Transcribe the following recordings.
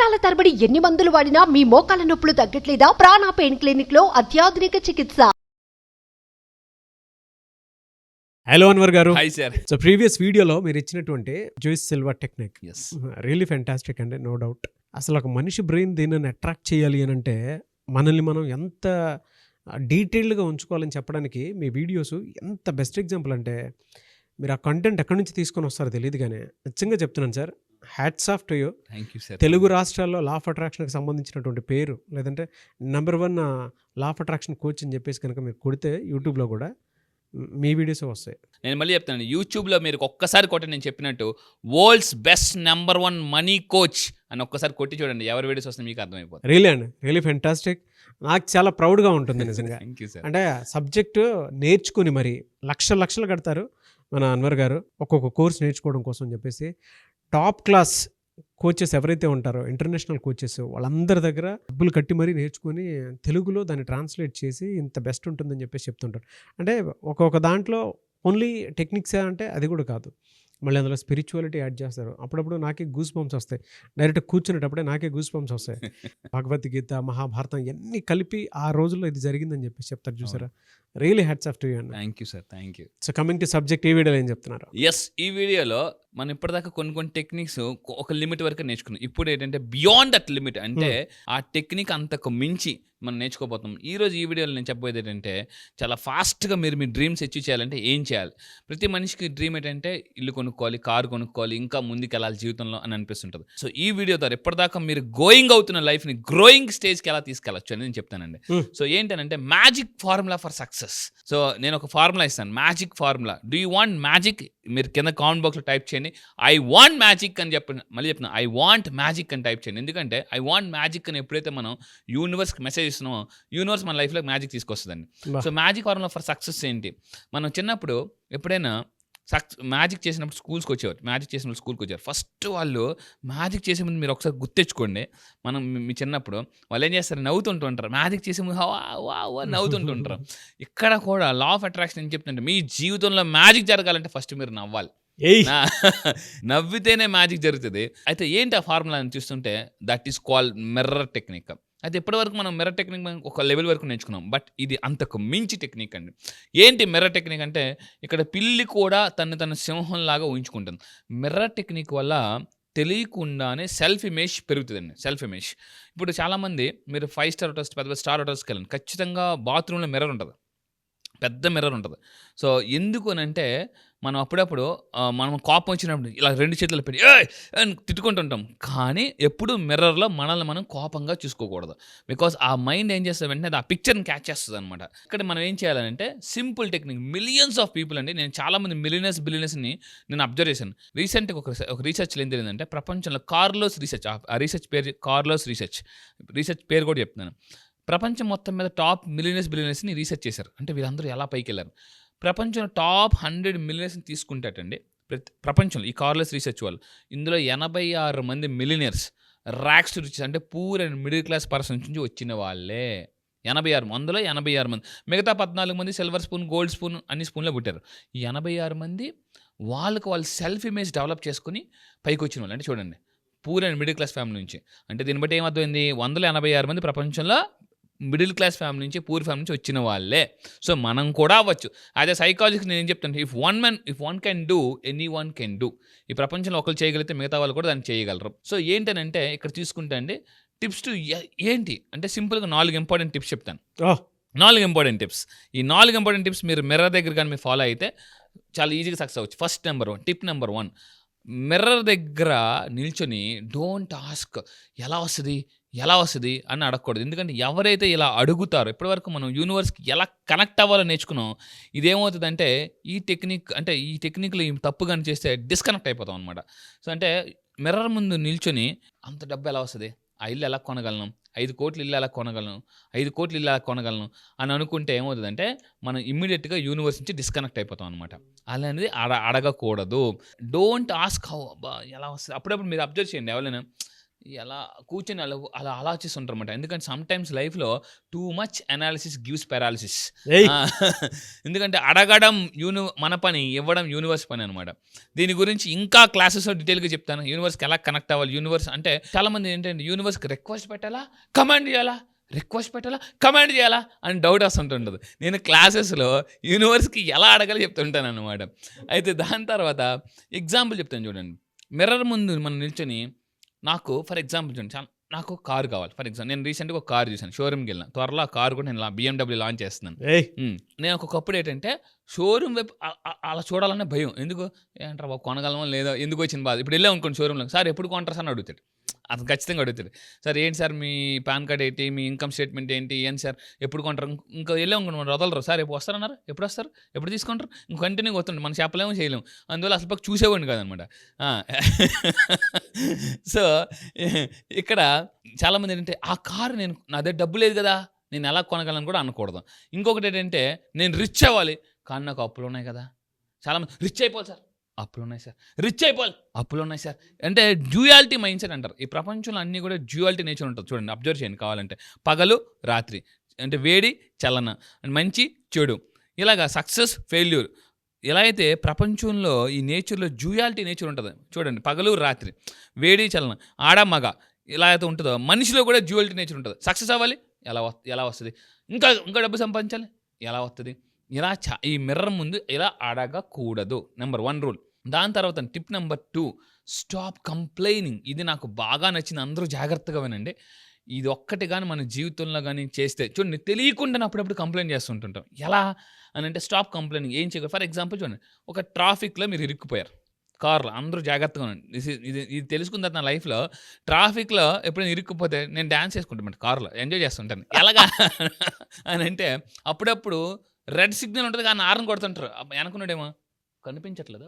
సంవత్సరాల తరబడి ఎన్ని మందులు వాడినా మీ మోకాల నొప్పులు తగ్గట్లేదా? ప్రాణ పెయిన్ క్లినిక్ లో అత్యాధునిక చికిత్స. హలో అన్వర్ గారు. Hi sir. సో ప్రీవియస్ వీడియోలో మీరు ఇచ్చినటువంటి జూయిస్ silver technique yes really fantastic అండి, నో డౌట్. అసలు ఒక మనిషి బ్రెయిన్ దీనిని అట్రాక్ట్ చేయాలి అని అంటే మనల్ని మనం ఎంత డీటెయిల్డ్గా ఉంచుకోవాలని చెప్పడానికి మీ వీడియోస్ ఎంత బెస్ట్ ఎగ్జాంపుల్ అంటే, మీరు ఆ కంటెంట్ ఎక్కడి నుంచి తీసుకొని వస్తారో తెలియదు, కానీ నిజంగా చెప్తున్నాను sir, hats off to you. Thank you sir. Telugu రాష్ట్రాల్లో లా ఆఫ్ అట్రాక్షన్కి సంబంధించినటువంటి పేరు, లేదంటే number 1 law of attraction coach అని చెప్పేసి కనుక మీరు కొడితే యూట్యూబ్లో కూడా మీ వీడియోస్ వస్తాయి. నేను మళ్ళీ చెప్తాను, యూట్యూబ్లో మీరు ఒక్కసారి కొట్టి నేను చెప్పినట్టు world's best number 1 money coach అని ఒక్కసారి కొట్టి చూడండి, ఎవరి వీడియోస్ వస్తే మీకు అర్థమైపోతుంది. రియలీ అండి, రియలీ ఫెంటాస్టిక్. నాకు చాలా ప్రౌడ్గా ఉంటుంది నిజంగా. Thank you sir. అంటే సబ్జెక్టు నేర్చుకుని మరి లక్షలు కడతారు మన అన్వర్ గారు ఒక్కొక్క కోర్స్ నేర్చుకోవడం కోసం అని చెప్పేసి. టాప్ క్లాస్ కోచెస్ ఎవరైతే ఉంటారో, ఇంటర్నేషనల్ కోచెస్, వాళ్ళందరి దగ్గర డబ్బులు కట్టి మరీ నేర్చుకొని తెలుగులో దాన్ని ట్రాన్స్లేట్ చేసి ఇంత బెస్ట్ ఉంటుందని చెప్పేసి చెప్తుంటారు. అంటే ఒక్కొక్క దాంట్లో ఓన్లీ టెక్నిక్స్ అంటే అది కూడా కాదు, మళ్ళీ అందులో స్పిరిచువాలిటీ యాడ్ చేస్తారు. అప్పుడప్పుడు నాకే గూస్ బంప్స్ వస్తాయి, డైరెక్ట్ కూర్చునేటప్పుడే నాకే గూస్ బంప్స్ వస్తాయి. భగవద్గీత, మహాభారతం ఇవన్నీ కలిపి ఆ రోజుల్లో ఇది జరిగిందని చెప్పేసి చెప్తారు చూసారా. Really hats off to you అండి. Thank you sir. Thank you. So coming to subject, ఈ వీడియోలో ఏం చెప్తున్నారు? ఎస్, ఈ వీడియోలో మనం ఇప్పటిదాకా కొన్ని టెక్నిక్స్ ఒక లిమిట్ వరకు నేర్చుకున్నాం. ఇప్పుడు ఏంటంటే బియాండ్ దట్ లిమిట్, అంటే ఆ టెక్నిక్ అంతకు మించి మనం నేర్చుకోబోతున్నాం. ఈరోజు ఈ వీడియోలో నేను చెప్పబోయేది ఏంటంటే, చాలా ఫాస్ట్గా మీరు మీ డ్రీమ్స్ అచీవ్ చేయాలంటే ఏం చేయాలి. ప్రతి మనిషికి డ్రీమ్ ఏంటంటే ఇల్లు కొనుక్కోవాలి, కారు కొనుక్కోవాలి, ఇంకా ముందుకు వెళ్ళాలి జీవితంలో అని అనిపిస్తుంటుంది. సో ఈ వీడియో ద్వారా ఇప్పటిదాకా మీరు గోయింగ్ అవుతున్న లైఫ్ని గ్రోయింగ్ స్టేజ్కి ఎలా తీసుకెళ్ళచ్చు అని నేను చెప్తానండి. సో ఏంటంటే magic formula for success. So నేను ఒక ఫార్ములా ఇస్తాను, magic formula. Do you want magic? మీరు కింద కామెంట్ బాక్స్లో టైప్ చేయండి, ఐ వాంట్ మ్యాజిక్ అని చెప్పండి. మళ్ళీ చెప్తున్నా, ఐ వాంట్ మ్యాజిక్ అని టైప్ చేయండి. ఎందుకంటే ఐ వాంట్ మ్యాజిక్ అని ఎప్పుడైతే మనం యూనివర్స్కి మెసేజ్ ఇస్తున్నామో, యూనివర్స్ మన లైఫ్లో మ్యాజిక్ తీసుకొస్తుందండి. So magic formula for success ఏంటి? మనం చిన్నప్పుడు ఎప్పుడైనా మ్యాజిక్ చేసినప్పుడు స్కూల్స్కి వచ్చేవారు, మ్యాజిక్ చేసినప్పుడు స్కూల్కి వచ్చారు. ఫస్ట్ వాళ్ళు మ్యాజిక్ చేసే ముందు మీరు ఒకసారి గుర్తెచ్చుకోండి, మనం మీ చిన్నప్పుడు వాళ్ళు ఏం చేస్తారు, నవ్వుతుంటూ ఉంటారు. మ్యాజిక్ చేసే ముందు వా నవ్వుతుంటుంటారు. ఇక్కడ కూడా లా ఆఫ్ అట్రాక్షన్ ఏం చెప్తుంటే, మీ జీవితంలో మ్యాజిక్ జరగాలంటే ఫస్ట్ మీరు నవ్వాలి. నవ్వితేనే మ్యాజిక్ జరుగుతుంది. అయితే ఏంటి ఆ ఫార్ములా అని చూస్తుంటే, that is called mirror technique. అయితే ఇప్పటివరకు మనం మిర్రర్ టెక్నిక్ ఒక లెవెల్ వరకు నేర్చుకున్నాం, బట్ ఇది అంతకు మించి టెక్నిక్ అండి. ఏంటి మిర్రర్ టెక్నిక్ అంటే, ఇక్కడ పిల్లి కూడా తన సింహంలాగా ఊహించుకుంటుంది. మిర్రర్ టెక్నిక్ వల్ల తెలియకుండానే సెల్ఫ్ ఇమేజ్ పెరుగుతుందండి. Self image. ఇప్పుడు చాలామంది మీరు 5 స్టార్ హోటల్స్, పెద్ద స్టార్ హోటల్స్కి వెళ్ళండి, ఖచ్చితంగా బాత్రూంలో మిర్రర్ ఉంటుంది, పెద్ద మిర్రర్ ఉంటుంది. సో ఎందుకు అని అంటే, మనం అప్పుడప్పుడు మనం కోపం వచ్చినప్పుడు ఇలా 2 చేతులు పెట్టి అని తిట్టుకుంటుంటాం, కానీ ఎప్పుడు మిర్రర్లో మనల్ని మనం కోపంగా చూసుకోకూడదు. బికాస్ ఆ మైండ్ ఏం చేస్తుంది, వెంటనే ఆ పిక్చర్ని క్యాచ్ చేస్తుంది అనమాట. ఇక్కడ మనం ఏం చేయాలంటే simple technique. Millions of people అండి, నేను చాలామంది బిలియనర్స్ని నేను అబ్జర్వ్ చేశాను. రీసెంట్గా ఒక రీసెర్చ్లో ఏం తెలియదంటే, ప్రపంచంలో కార్లోస్ రీసెర్చ్, ఆ రీసెర్చ్ పేరు కార్లోస్ రీసెర్చ్ పేరు కూడా చెప్తున్నాను. ప్రపంచం మొత్తం మీద టాప్ బిలియనర్స్ని రీసెర్చ్ చేశారు. అంటే వీళ్ళందరూ ఎలా పైకి వెళ్ళారు. ప్రపంచంలో టాప్ 100 మిలియనర్స్ని తీసుకుంటాటండి ప్రపంచంలో ఈ కార్లెస్ రీసెర్చ్ వాళ్ళు. ఇందులో 86 మంది మిలియనర్స్ ర్యాక్స్ టు రిచెస్, అంటే poor and middle class persons నుంచి వచ్చిన వాళ్ళే. 86 అందులో 86 మంది. మిగతా 14 మంది సిల్వర్ స్పూన్, గోల్డ్ స్పూన్ అన్ని స్పూన్లో పుట్టారు. ఈ 86 మంది వాళ్ళు సెల్ఫ్ ఇమేజ్ డెవలప్ చేసుకుని పైకి వచ్చిన వాళ్ళు. అంటే చూడండి, poor and middle class family నుంచి. అంటే దీన్ని బట్టి ఏమర్థమైంది, 186 మంది ప్రపంచంలో మిడిల్ క్లాస్ ఫ్యామిలీ నుంచి, పూర్ ఫ్యామిలీ నుంచి వచ్చిన వాళ్ళే. సో మనం కూడా అవ్వచ్చు. అదే సైకాలజీకి నేను ఏం చెప్తాను, if one can do, any one can do. ఈ ప్రపంచంలో ఒకరు చేయగలిగితే మిగతా వాళ్ళు కూడా దాన్ని చేయగలరు. సో ఏంటనంటే ఇక్కడ తీసుకుంటే అండి, టిప్స్ టు ఏంటి అంటే సింపుల్గా 4 ఇంపార్టెంట్ టిప్స్ చెప్తాను. 4 ఇంపార్టెంట్ టిప్స్. ఈ 4 ఇంపార్టెంట్ టిప్స్ మీరు మిర్రర్ దగ్గర కానీ మీరు ఫాలో అయితే చాలా ఈజీగా సక్సెస్ అవ్వచ్చు. ఫస్ట్ టిప్ నెంబర్ 1, మిర్రర్ దగ్గర నిల్చొని డోంట్ ఆస్క్ ఎలా వస్తుంది అని అడగకూడదు. ఎందుకంటే ఎవరైతే ఇలా అడుగుతారో, ఇప్పటివరకు మనం యూనివర్స్కి ఎలా కనెక్ట్ అవ్వాలో నేర్చుకున్నాం. ఇదేమవుతుందంటే ఈ టెక్నిక్లో తప్పు కానీ చేస్తే డిస్కనెక్ట్ అయిపోతాం అనమాట. సో అంటే మిర్రర్ ముందు నిల్చొని అంత డబ్బు ఎలా వస్తుంది, ఆ ఇల్లు ఎలా కొనగలను, 5 కోట్ల ఇల్లు ఎలా కొనగలను, 5 కోట్ల ఇల్లు ఎలా కొనగలను అని అనుకుంటే ఏమవుతుందంటే, మనం ఇమ్మీడియట్గా యూనివర్స్ నుంచి డిస్కనెక్ట్ అయిపోతాం అనమాట. అలా అనేది అడగకూడదు. డోంట్ ఆస్క్ ఎలా వస్తుంది. అప్పుడప్పుడు మీరు అబ్జర్వ్ చేయండి, ఎవరైనా ఎలా కూర్చొని అలా అలా ఆలోచిస్తుంటారు అనమాట. ఎందుకంటే సమ్‌టైమ్స్ లైఫ్‌లో too much analysis gives paralysis. ఏయ్! ఎందుకంటే అడగడం మన పని, ఇవ్వడం యూనివర్స్ పని అనమాట. దీని గురించి ఇంకా క్లాసెస్‌లో డీటెయిల్‌గా చెప్తాను. యూనివర్స్‌కి ఎలా కనెక్ట్ అవ్వాలి, యూనివర్స్ అంటే చాలామంది ఏంటంటే యూనివర్స్‌కి రిక్వెస్ట్ పెట్టాలా, కమాండ్ చేయాలా, రిక్వెస్ట్ పెట్టాలా, కమాండ్ చేయాలా అని డౌట్ వస్తుంటుంటది. నేను క్లాసెస్‌లో యూనివర్స్‌కి ఎలా అడగాలో చెప్తుంటాననమాట. అయితే దాని తర్వాత ఎగ్జాంపుల్ చెప్తాను చూడండి. మిర్రర్ ముందు మనం నిల్చొని నాకు ఫర్ ఎగ్జాంపుల్ చూడండి, నాకు కారు కావాలి. ఫర్ ఎగ్జాంపుల్ నేను రీసెంట్‌గా ఒక కార్ చూసాను. షోరూమ్‌కి వెళ్ళిన. త్వరలో ఆ కారు కూడా నేను BMW లాంచ్ చేస్తున్నాను. ఏయ్! నేను ఒకప్పుడు ఏంటంటే షోరూమ్ వైపు అలా చూడాలనే భయం. ఎందుకు ఏంట్రా బాబు కొనగలమో లేదో ఎందుకు వచ్చిన బాధ. ఇప్పుడు వెళ్ళాం అనుకోండి షోరూమ్‌లో, సార్ ఎప్పుడు కొంటారు సార్ అని అడుగుతాడు. అతను ఖచ్చితంగా అడుగుతాడు. సార్ ఏంటి సార్ మీ పాన్ కార్డ్ ఏంటి, మీ ఇన్కమ్ స్టేట్మెంట్ ఏంటి, ఏంటి సార్ ఎప్పుడు కొంటారు. ఇంకా వెళ్ళాం అనుకోండి వదలరు. సార్ ఎప్పుడు వస్తారన్నారు, ఎప్పుడు వస్తారు, ఎప్పుడు తీసుకుంటారు, ఇంక కంటిన్యూగా వస్తుండే మనం చెప్పలేము చేయలేము. అందువల్ల అసలు పక్క చూసేవాడిని కాదనమాట. సో ఇక్కడ చాలామంది ఏంటంటే ఆ కారు నా దగ్గర డబ్బు లేదు కదా, నేను ఎలా కొనగలను కూడా అనకూడదు. ఇంకొకటి ఏంటంటే నేను రిచ్ అవ్వాలి కానీ నాకు అప్పులు ఉన్నాయి కదా. చాలామంది రిచ్ అయిపోవాలి సార్, అప్పులు ఉన్నాయి సార్, రిచ్ అయిపోవాలి, అప్పులు ఉన్నాయి సార్. అంటే డ్యూయాలిటీ మైండ్ సెట్ అంటారు. ఈ ప్రపంచంలో అన్నీ కూడా డ్యూయాలిటీ నేచర్ ఉంటుంది. చూడండి, అబ్జర్వ్ చేయండి కావాలంటే. పగలు రాత్రి, అంటే వేడి చలన, మంచి చెడు, ఇలాగా సక్సెస్ ఫెయిల్యూర్. ఎలా అయితే ప్రపంచంలో ఈ నేచర్లో డ్యూయాలిటీ నేచర్ ఉంటుంది. చూడండి, పగలు రాత్రి, వేడి చలన, ఆడ మగ, ఇలా అయితే ఉంటుందో మనిషిలో కూడా డ్యూయాలిటీ నేచర్ ఉంటుంది. సక్సెస్ అవ్వాలి ఎలా వస్తుంది, ఇంకా డబ్బు సంపాదించాలి ఎలా వస్తుంది, ఇలా ఈ మిర్రర్ ముందు ఇలా అడగకూడదు. Number 1 rule. దాని తర్వాత టిప్ నెంబర్ 2, స్టాప్ కంప్లైనింగ్. ఇది నాకు బాగా నచ్చింది, అందరూ జాగ్రత్తగా వినండి. ఇది ఒక్కటి కానీ మన జీవితంలో కానీ చేస్తే చూడండి, తెలియకుండా అప్పుడప్పుడు కంప్లైంట్ చేస్తుంటుంటాం. ఎలా అని అంటే స్టాప్ కంప్లైనింగ్. ఏం చేయగలరు? ఫర్ ఎగ్జాంపుల్ చూడండి, ఒక ట్రాఫిక్లో మీరు ఇరుక్కుపోయారు కార్లో. అందరూ జాగ్రత్తగా ఉండండి. ఇది తెలుసుకున్న తర్వాత నా లైఫ్లో ట్రాఫిక్లో ఎప్పుడైనా ఇరుక్కుపోతే నేను డ్యాన్స్ చేసుకుంటాను కార్లో, ఎంజాయ్ చేస్తుంటాను. ఎలాగా అని అంటే అప్పుడప్పుడు రెడ్ సిగ్నల్ ఉంటుంది కానీ హార్న్ కొడుతుంటారు. అనుకున్నాడేమో కనిపించట్లేదు,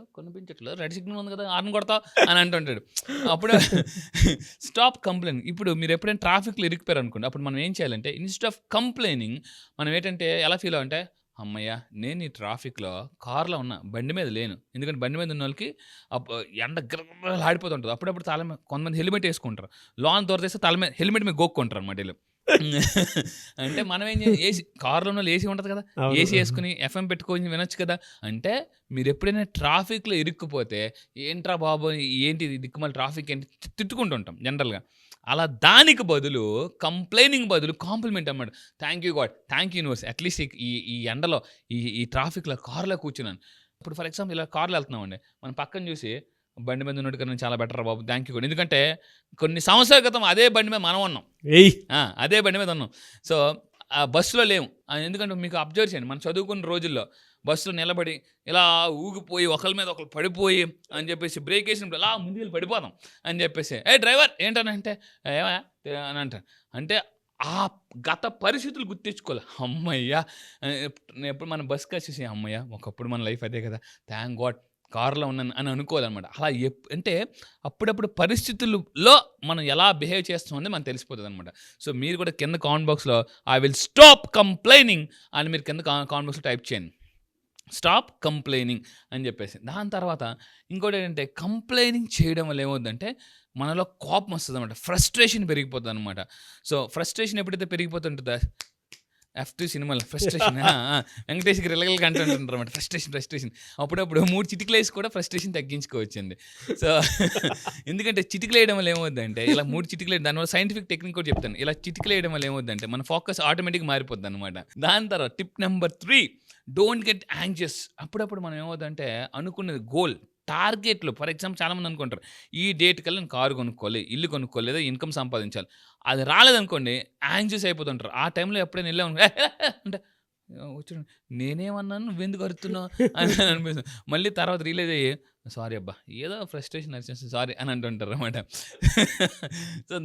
రెడ్ సిగ్నల్ ఉంది కదా హార్న్ కొడతావు అని అంటుంటాడు. అప్పుడు స్టాప్ కంప్లైనింగ్. ఇప్పుడు మీరు ఎప్పుడైనా ట్రాఫిక్లో ఇరికిపోయారు అనుకోండి, అప్పుడు మనం ఏం చేయాలంటే ఇన్స్టెడ్ ఆఫ్ కంప్లైనింగ్ మనం ఏంటంటే ఎలా ఫీల్ అవ్వంటే, అమ్మయ్య నేను ఈ ట్రాఫిక్లో కార్లో ఉన్నా, బండి మీద లేను. ఎందుకంటే బండి మీద ఉన్న వాళ్ళకి ఎండ ఆడిపోతుంటుంది. అప్పుడప్పుడు కొంతమంది హెల్మెట్ వేసుకుంటారు. లాన్ దొరదేస్తే తల మీద హెల్మెట్ మీద గోక్కుంటారు అనమాట వీళ్ళు. అంటే మనం ఏం చేయాలి, ఏసీ కార్లో ఉన్న ఏసీ ఉంటుంది కదా, ఏసీ వేసుకుని ఎఫ్ఎం పెట్టుకొని వినొచ్చు కదా. అంటే మీరు ఎప్పుడైనా ట్రాఫిక్లో ఇరుక్కుపోతే ఏంట్రా బాబు ఏంటి దిక్కుమల ట్రాఫిక్ ఏంటి తిట్టుకుంటుంటాం జనరల్గా. అలా దానికి బదులు కంప్లైనింగ్ బదులు కాంప్లిమెంట్ అన్నమాట. Thank you God, thank you universe, at least ఈ ఎండలో ఈ ట్రాఫిక్లో కార్లో కూర్చున్నాను. ఇప్పుడు ఫర్ ఎగ్జాంపుల్ ఇలా కార్లో వెళ్తున్నామండి, మనం పక్కన చూసి బండి మీద ఉన్నట్టు కన్నా చాలా బెటర్ బాబు, థ్యాంక్ యూ. ఎందుకంటే కొన్ని సంవత్సరాల క్రితం అదే బండి మీద మనం ఉన్నాం, అదే బండి మీద ఉన్నాం. సో ఆ బస్సులో లేము. ఎందుకంటే మీకు అబ్జర్వ్ చేయండి, మనం చదువుకున్న రోజుల్లో బస్సులో నిలబడి ఇలా ఊగిపోయి ఒకరి మీద ఒకరు పడిపోయి అని చెప్పేసి బ్రేక్ వేసినప్పుడు అలా ముందుకు వెళ్ళి పడిపోదాం అని చెప్పేసి, ఏ డ్రైవర్ ఏంటనంటే ఏమా అని అంటాను. అంటే ఆ గత పరిస్థితులు గుర్తించుకోవాలి. అమ్మయ్య ఎప్పుడు మనం బస్కి వచ్చేసి అమ్మయ్య ఒకప్పుడు మన లైఫ్ అదే కదా, థ్యాంక్ గాడ్ కార్లో ఉన్నాను అని అనుకోవాలన్నమాట. అలా అంటే అప్పుడప్పుడు పరిస్థితుల్లో మనం ఎలా బిహేవ్ చేస్తామని మనకు తెలిసిపోతుంది అనమాట. సో మీరు కూడా కింద కామెంట్ బాక్స్లో ఐ విల్ స్టాప్ కంప్లైనింగ్ అని మీరు కింద కామెంట్ బాక్స్లో టైప్ చేయండి, స్టాప్ కంప్లైనింగ్ అని చెప్పేసి. దాని తర్వాత ఇంకోటి ఏంటంటే కంప్లైనింగ్ చేయడం వల్ల ఏమవుతుందంటే మనలో కోపం వస్తుంది అనమాట, ఫ్రస్ట్రేషన్ పెరిగిపోతుంది అనమాట. సో ఫ్రస్ట్రేషన్ ఎప్పుడైతే పెరిగిపోతుంటుందో F2 సినిమాలో ఫ్రస్ట్రేషన్ వెంకటేష్కి రిలగలకి అంటుంటారు అనమాట, ఫ్రస్ట్రేషన్. అప్పుడప్పుడు 3 చిటికలు వేసి కూడా ఫ్రస్ట్రేషన్ తగ్గించుకోవచ్చండి. సో ఎందుకంటే చిటికలు వేయడం వల్ల ఏమవుద్దంటే, ఇలా 3 చిటికలు దానివల్ల సైంటిఫిక్ టెక్నిక్ కూడా చెప్తాను. ఇలా చిటికలు వేయడం వల్ల ఏమవుద్దంటే మన ఫోకస్ ఆటోమేటిక్గా మారిపోద్ది అనమాట. దాని తర్వాత tip number 3, don't get anxious. అప్పుడప్పుడు మనం ఏమవుతుందంటే అనుకున్నది గోల్ టార్గెట్లు, ఫర్ ఎగ్జాంపుల్ చాలామంది అనుకుంటారు ఈ డేట్ కల్లా నేను కారు కొనుక్కోవాలి, ఇల్లు కొనుక్కోవాలి, లేదా ఇన్కమ్ సంపాదించాలి. అది రాలేదనుకోండి యాంగ్జియస్ అయిపోతుంటారు. ఆ టైంలో ఎప్పుడైనా వెళ్ళాము అంటే వచ్చి నేనేమన్నాను నువ్వెందుకు అరుతున్నావు అని అనిపిస్తుంది. మళ్ళీ తర్వాత రియలైజ్ అయ్యి సారీ అబ్బా ఏదో ఫ్రస్ట్రేషన్ వచ్చేసి సారీ అని అంటుంటారు అనమాట. So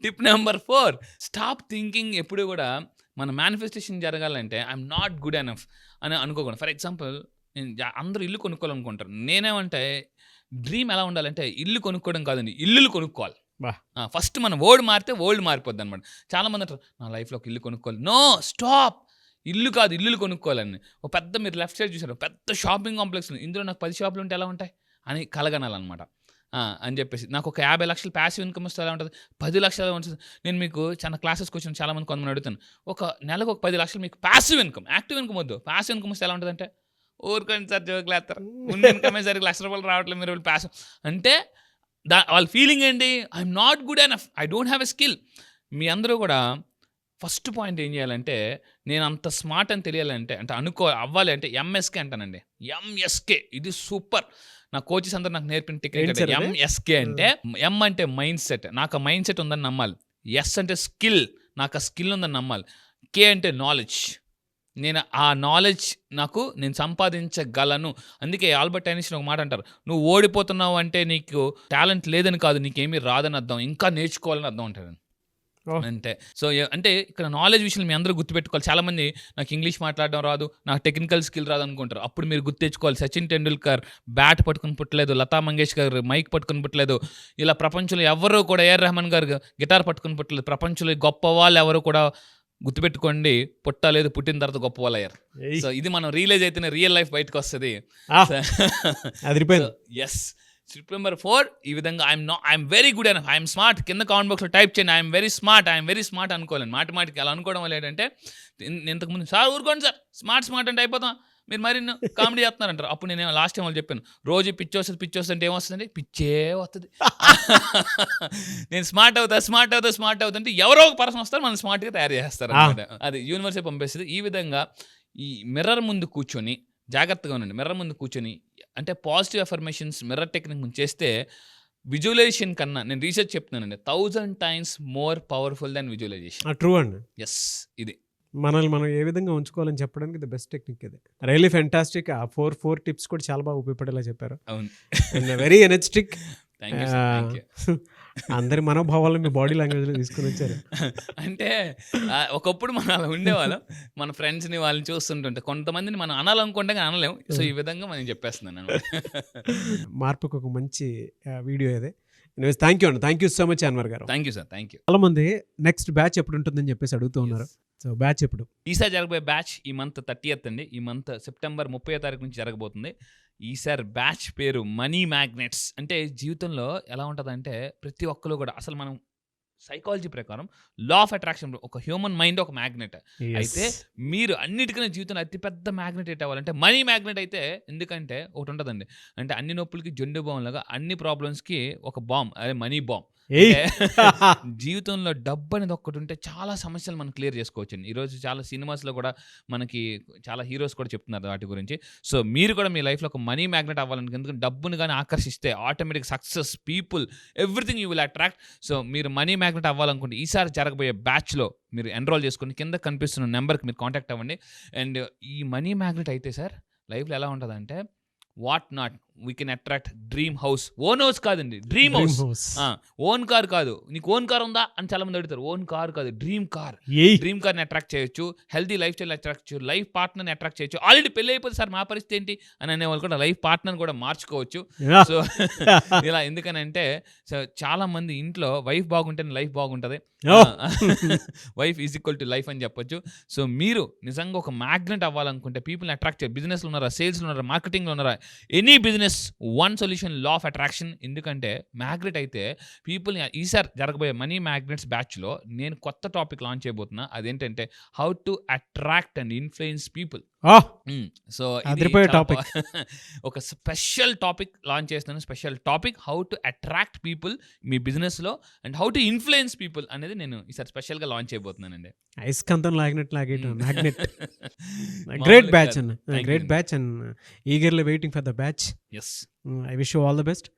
tip number 4, stop thinking. ఎప్పుడు కూడా మన మేనిఫెస్టేషన్ జరగాలంటే ఐఎమ్ నాట్ గుడ్ ఎనఫ్ అని అనుకోకూడదు. ఫర్ ఎగ్జాంపుల్ అందరూ ఇల్లు కొనుక్కోవాలనుకుంటారు. నేనేమంటే డ్రీమ్ ఎలా ఉండాలంటే ఇల్లు కొనుక్కోవడం కాదండి, ఇల్లులు కొనుక్కోవాలి. ఫస్ట్ మన వరల్డ్ మారితే వరల్డ్ మారిపోద్ది అనమాట. చాలామంది అంటారు నా లైఫ్లో ఒక ఇల్లు కొనుక్కోవాలి. No, stop. ఇల్లు కాదు ఇల్లులు కొనుక్కోవాలని. ఒక పెద్ద మీరు లెఫ్ట్ సైడ్ చూసారు పెద్ద షాపింగ్ కాంప్లెక్స్, ఇందులో నాకు 10 షాపులు ఉంటే ఎలా ఉంటాయి అని కలగనాలన్నమాట. అని చెప్పేసి నాకు ఒక 50 లక్షలు ప్యాసివ్ ఇన్కమ్ వస్తే ఎలా ఉంటుంది, 10 లక్షలు ఉంటుంది. నేను మీకు చాలా క్లాసెస్కి వచ్చిన చాలా మంది కొంతమంది అడుగుతాను, ఒక నెలకు ఒక 10 లక్షలు మీకు ప్యాసివ్ ఇన్కమ్, యాక్టివ్ ఇన్కమ్ వద్దు, ప్యాసివ్ ఇన్కమ్ వస్తే ఎలా ఉంటుందంటే, ఊరుకోండి సార్ జోకులు వేస్తారు, ముందు ఇన్కమే సరికి ₹1,00,000 రావట్లేదు, మీరు ప్యాసివ్ అంటే వాళ్ళ ఫీలింగ్ ఏంటి, I'm not good enough, I don't have a skill. మీ అందరూ కూడా ఫస్ట్ పాయింట్ ఏం చేయాలంటే, నేను అంత స్మార్ట్ అని తెలియాలంటే, అంటే అవ్వాలి అంటే ఎంఎస్కే అంటానండి. ఎంఎస్కే ఇది సూపర్. నా కోచెస్ అందరూ నాకు నేర్పిన టెక్నిక్ అంటే ఎంఎస్కే అంటే, ఎం అంటే మైండ్ సెట్, నాకు ఆ మైండ్ సెట్ ఉందని నమ్మాలి. ఎస్ అంటే స్కిల్, నాకు ఆ స్కిల్ ఉందని నమ్మాలి. కే అంటే నాలెడ్జ్, నేను ఆ నాలెడ్జ్ నేను సంపాదించగలను. అందుకే ఆల్బర్ట్ ఐన్స్టీన్ ఒక మాట అంటారు, నువ్వు ఓడిపోతున్నావు అంటే నీకు టాలెంట్ లేదని కాదు, నీకేమీ రాదని అర్థం, ఇంకా నేర్చుకోవాలని అర్థం అంటారు అంటే. సో అంటే ఇక్కడ నాలెడ్జ్ విషయం మీ అందరూ గుర్తుపెట్టుకోవాలి. చాలామంది నాకు ఇంగ్లీష్ మాట్లాడడం రాదు, నాకు టెక్నికల్ స్కిల్ రాదు అనుకుంటారు. అప్పుడు మీరు గుర్తు తెచ్చుకోవాలి, సచిన్ టెండూల్కర్ బ్యాట్ పట్టుకుని పుట్టలేదు, లతా మంగేష్కర్ మైక్ పట్టుకుని పుట్టలేదు, ఇలా ప్రపంచంలో ఎవరు కూడా, ఏఆర్ రెహమాన్ గారు గిటార్ పట్టుకుని పుట్టలేదు. ప్రపంచంలో గొప్ప వాళ్ళు ఎవరు కూడా గుర్తుపెట్టుకోండి, పుట్టలేదు, పుట్టిన తర్వాత గొప్ప వాళ్ళు అయ్యారు. సో ఇది మనం రియలైజ్ అయితేనే రియల్ లైఫ్ బయటకు వస్తుంది. ఎస్, స్టెప్ నెంబర్ 4 ఈ విధంగా ఐఎమ్ వెరీ గుడ్ అని, ఐఎమ్ స్మార్ట్ కింద కామెంట్ బాక్స్లో టైప్ చేయండి, ఐఎమ్ వెరీ స్మార్ట్ అనుకోలేను. మాటికి అలా అనుకోవడం వల్ల ఏంటంటే, ఇంతకుముందు సార్ ఊరుకోండి సార్ స్మార్ట్ అంటే అయిపోతాం, మీరు మరి కామెడీ చేస్తున్నారంటారు. అప్పుడు నేను లాస్ట్ టైం వాళ్ళు చెప్పాను, రోజు పిచ్చి వస్తుంది అంటే ఏమొస్తుంది, పిచ్చే వస్తుంది. నేను స్మార్ట్ అవుతా అంటే ఎవరో ఒక పర్సన్ వస్తారు, మనం స్మార్ట్గా తయారు చేస్తారు అనమాట. అది యూనివర్సే పంపిస్తుంది. ఈ విధంగా ఈ మిర్రర్ ముందు కూర్చొని జాగ్రత్తగా ఉండండి. మిర్రర్ ముందు కూర్చొని అంటే పాజిటివ్ అఫర్మేషన్స్ మిర్రర్ టెక్నిక్ చేస్తే విజువలైజేషన్ కన్నా, నేను రీసెర్చ్ చెప్తున్నానండి, 1000 times more powerful than visualisation. True అండి. ఎస్, ఇది మనల్ని మనం ఏ విధంగా ఉంచుకోవాలని చెప్పడానికి ది బెస్ట్ టెక్నిక్ ఇది. Really fantastic. ఆ 4 టిప్స్ కూడా చాలా బాగా ఉపయోగపడేలా చెప్పారు. అవును, వెరీ ఎనర్జెటిక్. Thank you. అందరి మనోభావాలను మీ బాడీ లాంగ్వేజ్లో తీసుకుని వచ్చారు. అంటే ఒకప్పుడు మనం అలా ఉండేవాళ్ళం, మన ఫ్రెండ్స్ని వాళ్ళని చూస్తుంటుంటే కొంతమందిని మనం అనాలనుకుంటే అనలేము. సో ఈ విధంగా మనం చెప్పేస్తున్నాను. మార్పుకు ఒక మంచి వీడియో ఇది. థ్యాంక్ యూ అండి, thank you so much Anwar garu. Thank you sir, thank you. చాలా మంది నెక్స్ట్ బ్యాచ్ ఎప్పుడు ఉంటుందని చెప్పేసి అడుగుతూ ఉన్నారు. సో బ్యాచ్ ఎప్పుడు? ఈసారి జరగబోయే బ్యాచ్ ఈ మంత్ 30th అండి. ఈ మంత్ సెప్టెంబర్ 30వ తారీఖు నుంచి జరగబోతుంది. ఈసారి బ్యాచ్ పేరు మనీ మ్యాగ్నెట్స్. అంటే జీవితంలో ఎలా ఉంటుందంటే, ప్రతి ఒక్కరు కూడా అసలు మనం సైకాలజీ ప్రకారం లా ఆఫ్ అట్రాక్షన్, ఒక హ్యూమన్ మైండ్ ఒక మ్యాగ్నెట్. అయితే మీరు అన్నిటికన్నా జీవితంలో అతిపెద్ద మ్యాగ్నెట్ అవ్వాలంటే మనీ మ్యాగ్నెట్ అయితే, ఎందుకంటే ఒకటి ఉంటుందండి, అంటే అన్ని నొప్పులకి జొండు బాంబ్ లాగా అన్ని ప్రాబ్లమ్స్కి ఒక బాంబ్, అదే మనీ బాంబ్. జీవితంలో డబ్బు అనేది ఒక్కటి ఉంటే చాలా సమస్యలు మనం క్లియర్ చేసుకోవచ్చు. ఈరోజు చాలా సినిమాస్లో కూడా మనకి చాలా హీరోస్ కూడా చెప్తున్నారు వాటి గురించి. సో మీరు కూడా మీ లైఫ్లో ఒక మనీ మ్యాగ్నెట్ అవ్వాలని, ఎందుకంటే డబ్బుని కానీ ఆకర్షిస్తే automatic success, people, everything you will attract. So మీరు మనీ మ్యాగ్నెట్ అవ్వాలనుకుంటే ఈసారి జరగబోయే బ్యాచ్లో మీరు ఎన్రోల్ చేసుకుని కింద కనిపిస్తున్న నెంబర్కి మీరు కాంటాక్ట్ అవ్వండి. అండ్ ఈ మనీ మ్యాగ్నెట్ అయితే సార్ లైఫ్లో ఎలా ఉంటుందంటే, what not we can attract dream house. Own house కాదండి, డ్రీమ్ హౌస్. ఓన్ కార్ కాదు. నీకు ఓన్ కార్ ఉందా అని చాలా మంది అడుగుతారు. ఓన్ కార్ కాదు, డ్రీమ్ కార్. డ్రీమ్ కార్ని అట్రాక్ట్ చేయొచ్చు, హెల్తీ లైఫ్ స్టైల్ అట్రాక్ట్ చేయొచ్చు, లైఫ్ పార్ట్నర్ని అట్రాక్ట్ చేయొచ్చు. ఆల్రెడీ పెళ్ళి అయిపోతే సార్ మా పరిస్థితి ఏంటి అని అనేవాళ్ళు కూడా లైఫ్ పార్ట్నర్ని కూడా మార్చుకోవచ్చు. సో ఇలా ఎందుకనంటే, సో చాలా మంది ఇంట్లో వైఫ్ బాగుంటేనే లైఫ్ బాగుంటుంది, wife is equal to life అని చెప్పొచ్చు. సో మీరు నిజంగా ఒక మ్యాగ్నెట్ అవ్వాలనుకుంటే, పీపుల్ని అట్రాక్ట్ చేయాలి. బిజినెస్లో ఉన్నారా, సేల్స్లో ఉన్నారా, మార్కెటింగ్లో ఉన్నారా, any business, one solution, law of attraction. ఎందుకంటే మ్యాగ్నెట్ అయితే పీపుల్ని, ఈసారి జరగబోయే మనీ మ్యాగ్నెట్స్ బ్యాచ్లో నేను కొత్త టాపిక్ లాంచ్ చేయబోతున్నా. అదేంటంటే how to attract and influence people. So ఒక స్పెషల్ టాపిక్ లాంచ్ చేస్తున్నాను. Special topic how to attract people మీ బిజినెస్లో and how to influence people అనేది నేను ఈసారి స్పెషల్గా లాంచ్ చేయబోతున్నానండి. ఐస్కంతం లాగినట్టు మ్యాగ్నెట్. గ్రేట్ బ్యాచ్ అన్న, great batch and eagerly waiting for the batch. Yes, I wish you all the best.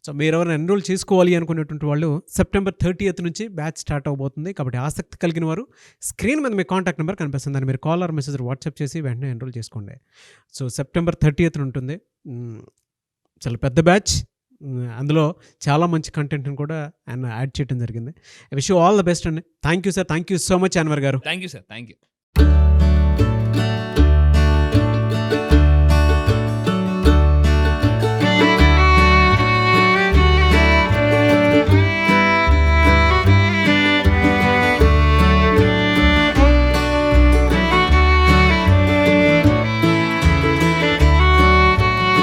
So మీరు ఎవరైనా ఎన్రోల్ చేసుకోవాలి అనుకునేటువంటి వాళ్ళు సెప్టెంబర్ 30th నుంచి బ్యాచ్ స్టార్ట్ అవబోతుంది. కాబట్టి ఆసక్తి కలిగిన వారు స్క్రీన్ మీద మీ కాంటాక్ట్ నెంబర్ కనిపిస్తుంది, దాన్ని మీరు కాల్ ఆర్ మెసేజ్ వాట్సాప్ చేసి వెంటనే ఎన్రోల్ చేసుకోండి. సో సెప్టెంబర్ 30th ఉంటుంది. చాలా పెద్ద బ్యాచ్, అందులో చాలా మంచి కంటెంట్ని కూడా ఆయన యాడ్ చేయడం జరిగింది. I wish you all the best అండి. Thank you sir, thank you so much Anwar garu. Thank you sir, thank you.